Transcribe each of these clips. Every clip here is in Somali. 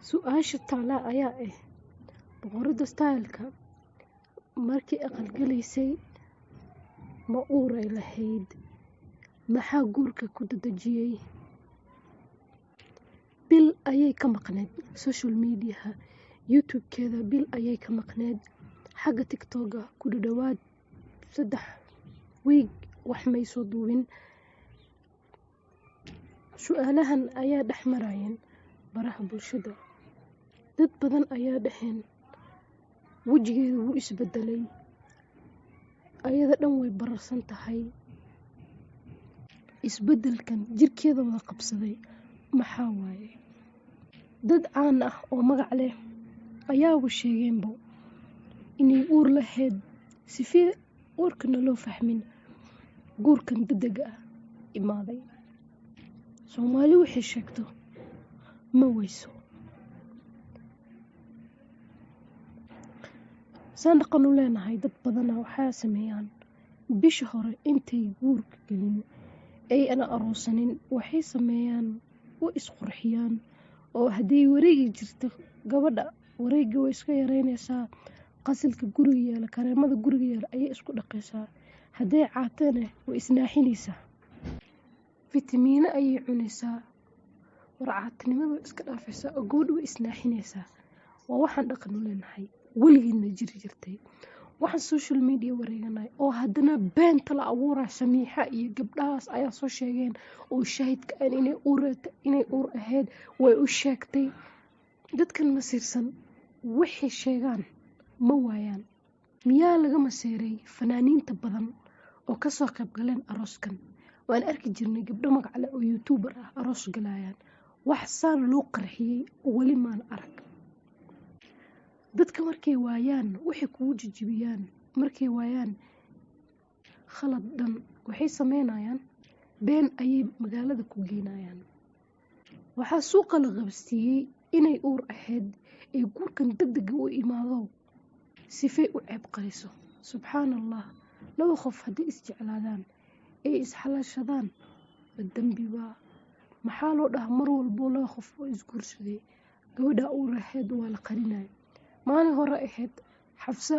Su'aasha taala ayaa ah boqorada styleka markii aqal-galaysay ma uuray lahayd? Maxaa guurka ku dadajiyay? Bil ayay ka maqneed social mediaha, YouTube-keeda bil ayay ka maqneed, xagga TikTok-ga ku dhawaad 3 week wax may soo duubin. Su'aalahan ayaa dhex marayeen baraha bulshada. Dad badan ayaa dhaheen wajigeedu wuu isbedelay, ayada dhan way bararsan tahay. Isbedelkan jirkeeda wada qabsaday maxaa waaye? Dad caan ah oo magac leh ayaaba sheegeenba inay uur lahayd. Sifee uurkana loo fahmin guurkan degdega ah imaaday. Soomaali waxay sheegto ma weyso. Saan dhaqan u leenahay dad badana waxaa sameeyaan bisha hore intay guurka gelin ay ana aroosanin waxay sameeyaan way isqurxiyaan oo haddii wareegi jirto gabadha wareegi way iska yareynaysaa, qasilka guriga yaala kareemada guriga yaala ayay isku dhaqaysaa, hadday caatana way isnaaxinaysaa, fitamiino ayay cunaysaa, warcaatinimada way iska dhaafaysaa oo gabadha way isnaaxinaysaa. waa waxaan dhaqan u leenahay weligeedna jiri jirtay. waxaan social media wareeganay oo haddana beenta la abuuraa samiixa iyo gabdhahaas ayaa soo sheegeen oo shahidka aan inay uur ahayd way u sheegtay. dadkan masiirsan waxay sheegaan ma waayaan. miyaa laga maseeray fanaaniinta badan oo kasoo qayb galeen arooskan? waan arki jirnay gabdho magac leh oo youtuber ah aroos galayaan. wax saan loo qarxiyey weli maan arag. dadka markay waayaan waxay kugu jijibiyaan, markay waayaan khalad dhan waxay sameynayaan been ayay magaalada ku geynayaan. waxaa suuqa la qabsiiyey inay uur ahayd ee guurkan degdega u imaado sifay u ceeb qariso. subxaan allah, laba qof haddii isjeclaadaan ay isxalaashadaan dambiba maxaa loo dhahaa mar walbo laba qof oo isguursaday gabadha uur ahayd waa la qarinaya. maalin hore ahayd xafsa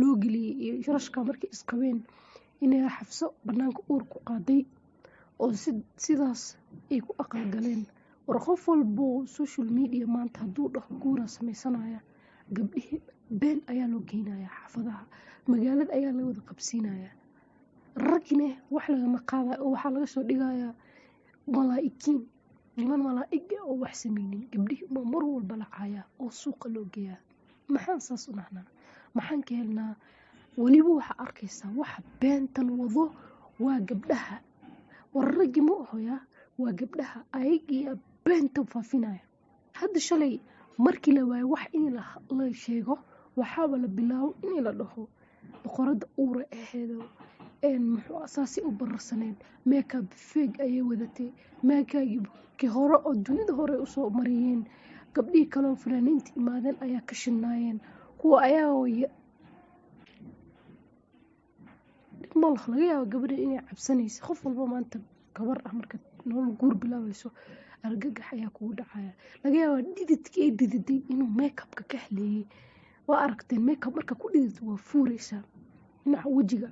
loo geliyey iyo sharashka markay isqabeen inay xafso banaanka uur ku qaaday oo sidaas ay ku aqal galeen. war qof walbo social media maanta hadduu dhaho guura sameysanaya gabdhihii been ayaa loo geynaya xaafadaha, magaalada ayaa la wada qabsiinaya. ragina wax lagama qaadayo oo waxaa laga soo dhigayaa malaa'ikiin, niman malaa'ig ah oo wax sameynin. gabdhihii ma mar walba la caayaa oo suuqa loo geeyaa. maxaan saas u nahnaa? maxaan ka helnaa? weliba waxaa arkaysaa waxa beentan wado waa gabdhaha. war raggi ma ahoyaa waa gabdhaha ayagiiya beenta faafinaya. hadda shalay markii la waayo wax in la sheego waxaaba la bilaabo in la dhaho boqorada uura aheedo muxuu asaasi u bararsaneed makeup fake ayay wadatay, makeup hore oo dunida hore usoo mariyeen. gabdhihii kaloo fanaaniinta imaadeen ayaa ka shinaayeen kuwa ayaa malah laga yaabo gabadha inay cabsanaysa. qof walba maanta gabar ah marka nolol guur bilaabayso argagax ayaa kugu dhacaya. laga yaabo dhididkii ay dhididay inuu makeupka ka haleeyay. waa aragteen makeup marka ku dhidid waa fuuraysaa dhinaca wejiga.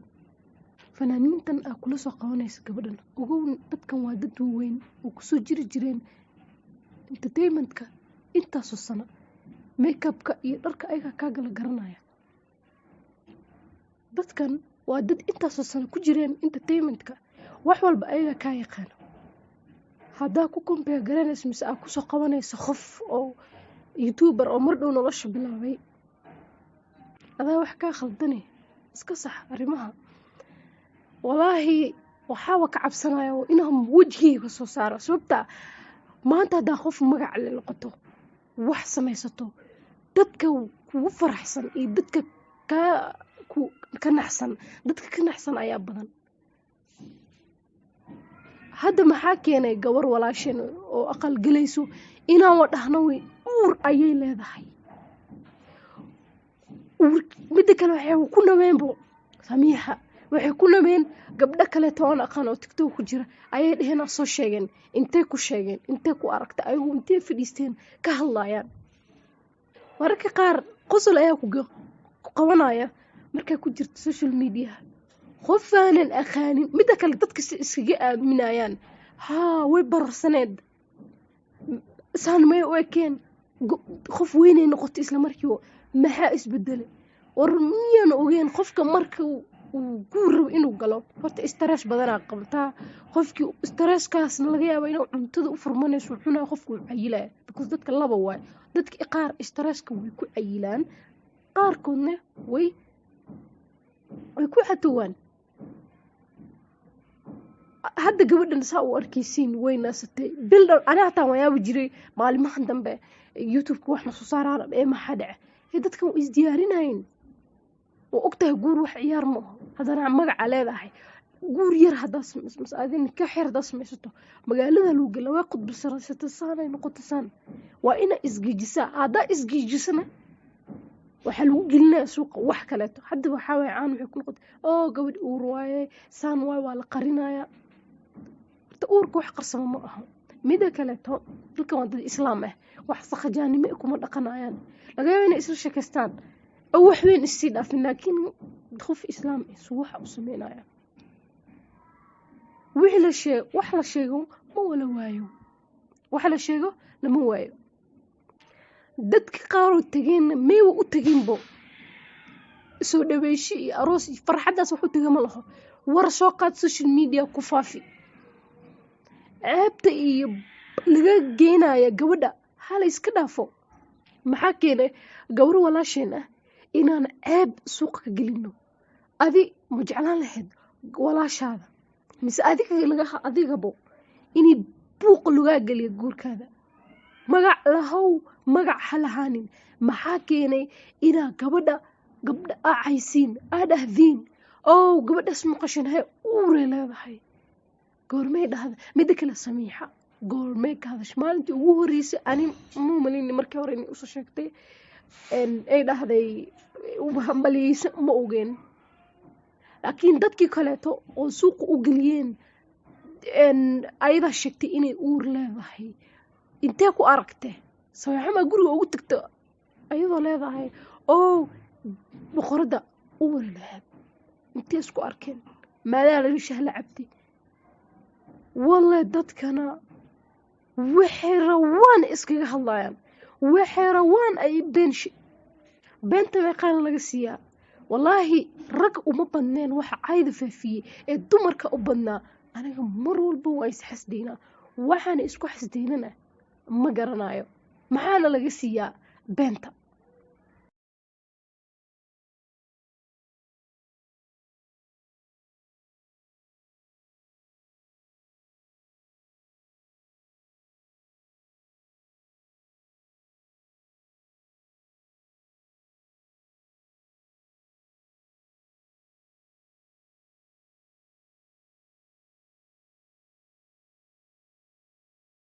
fanaaniintan aa kula soo qabanaysa gabadhan ogow dadkan waa dad waaweyn oo kusoo jiri jireen entertainmentka intaasoo sano. makeupka iyo dharka ayaga kaa gala garanaya. dadkan waa dad intaasoo sano ku jireen entertainmentka, wax walba ayaga kaa yaqaano. haddaa ku compare garanaysa mise aa kusoo qabanaysa qof oo youtuber oo mar dhow nolosha bilaabay, adaa wax kaa khaldane iska sax arrimaha. walaahi waxaaba ka cabsanaya inaan wejigayga soo saaro sababta maanta haddaa qof magac le noqoto wax samaysato dadka kugu faraxsan iyo dadka ka naxsan, dadka ka naxsan ayaa badan. hadda maxaa keenay gabar walaasheen oo aqal galayso inaan wadhahno way uur ayay leedahay. midda kale waxay ku nameenbo samiixa, waxay ku nameen gabdho kale toon aqaan oo TikTok ku jira ayay dhaheen soo sheegeen intay ku sheegeen intay ku aragtay ayagu intay fadhiisteen ka hadlayaan. mararka qaar qosol ayaa ku qabanaya markaa ku jirto social media qof aanan aqaanin midda kale dadka si iskaga aaminayaan way bararsaneed saan may u ekeen qof weynay noqotay isla markiiba maxaa isbedelay war miyaan ogeen qofka marka uu guur rabo inuu galo horta stress badanaa qabtaa qofkii stresskaasna laga yaabo inuu cuntada u furmanayso cunaa qofku cayilaa because dadka laba waay dadka qaar stresska way ku cayilaan qaarkoodna way ku xatowaan hadda gabadhan saa u arkaysiin way naasatay bil ana hataa wayaaba jiray maalimahan dambe youtube-ka wax la soo saaraan ee maxaa dhace dadkan way isdiyaarinayn oo ogtahay guur wax ciyaar ma aha haddana magaca leedahay guur yar haddaad samayso adin ka xeer haddaad samaysato magaalada lagu gela waa qudbisaraysato saanay noqoto saan waa inaa isgeejisaa haddaa isgeejisana waxaa lagu gelinaya suuqa wax kaleeto hadda waxaa waay caan waxay ku noqotay gabadh uur waaye saan waay waa la qarinayaa horta uurka wax qarsamo ma aha mida kaleeto dadkan waa dad islaam ah wax sakhajaanimo kuma dhaqanayaan laga yaabo inay isla sheekaystaan oo wax weyn isii dhaafin laakiin qof islaam ah suu waxa u sameynaya wax la sheego ma wala waayo wax la sheego lama waayo dadka qaar oo tageen meewa u tageenbo soo dhaweeshi iyo aroos farxadaas wax u taga ma laho war soo qaad social media ku faafi ceebta iyo laga geenaya gabadha hala iska dhaafo maxaa keenay gawar walaasheen ah inaan ceeb suuqa ka gelino adi ma jeclaan lahayd walaashaada mise adigabo inay buuq lagaa geliyo guurkaada magac lahow magac ha lahaanin maxaa keenay inaa gabadha acaysiin aadhahdiin gabadhaas maqashin hay uurey leedahay goormay dhahda midda kale samiixa goormay ka hadash maalintii ugu horreysay ani muu malini markii hore inay usoo sheegtay ay dhahday hambaliyeysa ma ogeen laakiin dadkii kaleeto oo suuqa u geliyeen ayadaa sheegtay inay uur leedahay intee ku aragtay sawaxamaa guriga ugu tagta ayadoo leedahay boqorada uuri lahayd intee isku arkeen maadaa laga shahla cabtay wallahi dadkana waxay rawaan iskaga hadlayaan waxay rawaan ay beenta meeqaana laga siiyaa wallaahi rag uma badneen waxa cayda faafiyey ee dumarka u badnaa aniga mar walba waa isxasdaynaa waxaana isku xasdaynana ma garanayo maxaana laga siiyaa beenta